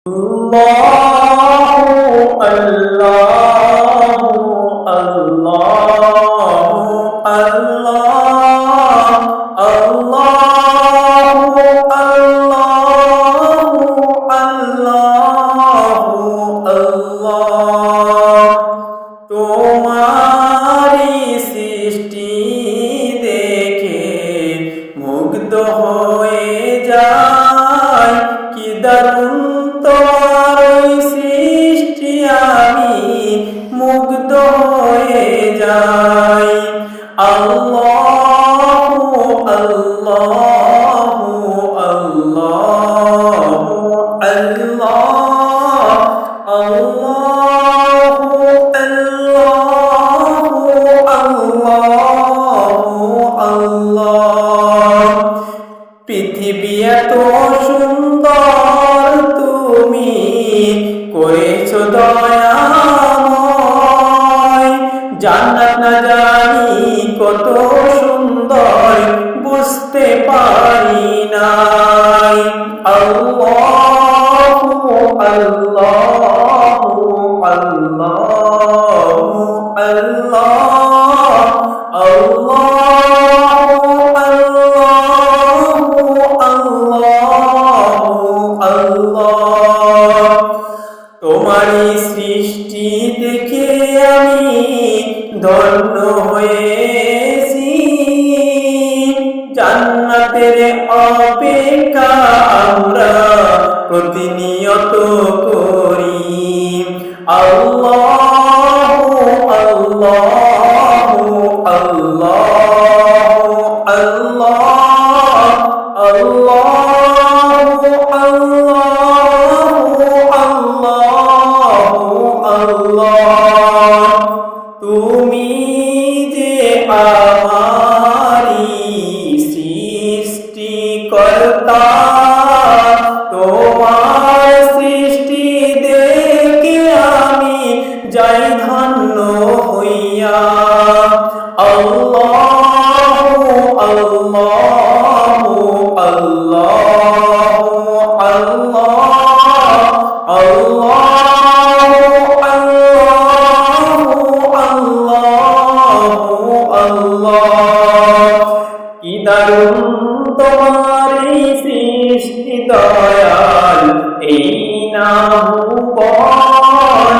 Allahu Allahu Allahu Allah Allahu Allahu Allahu Allah তোমারি সৃষ্টি দেখে মুগ্ধ হয়ে যায় কি দারুণ তোমার ওই সৃষ্টি আমি মুগ্ধ হয়ে যাই আল্লাহু আল্লাহু আল্লাহু আল্লাহ আল্লাহু আল্লাহু আল্লাহ পৃথিবী এত সুন্দর তুমি করেছো দয়াময় জান্নাত না জানি কত সুন্দর বুঝতে পারি নাই আল্লাহু আল্লাহু আল্লাহু আল্লাহ আল্লাহ তোমারি সৃষ্টি দেখে আমি ধন্য হয়েছি জান্নাতের অপেক্ষা আমরা প্রতিনিয়ত করি আল্লাহু আল্লাহু আল্লাহু আল্লাহ আল্লাহু আল্লাহ তুমি যে আমারি সৃষ্টিকর্তা তোমার সৃষ্টি দেখে আমি যাই ধন্য হইয়া আল্লাহু আল্লাহু আল্লাহু আল্লাহ কি দারুণ তোমার এই সৃষ্টি দয়াল এই না ভুবন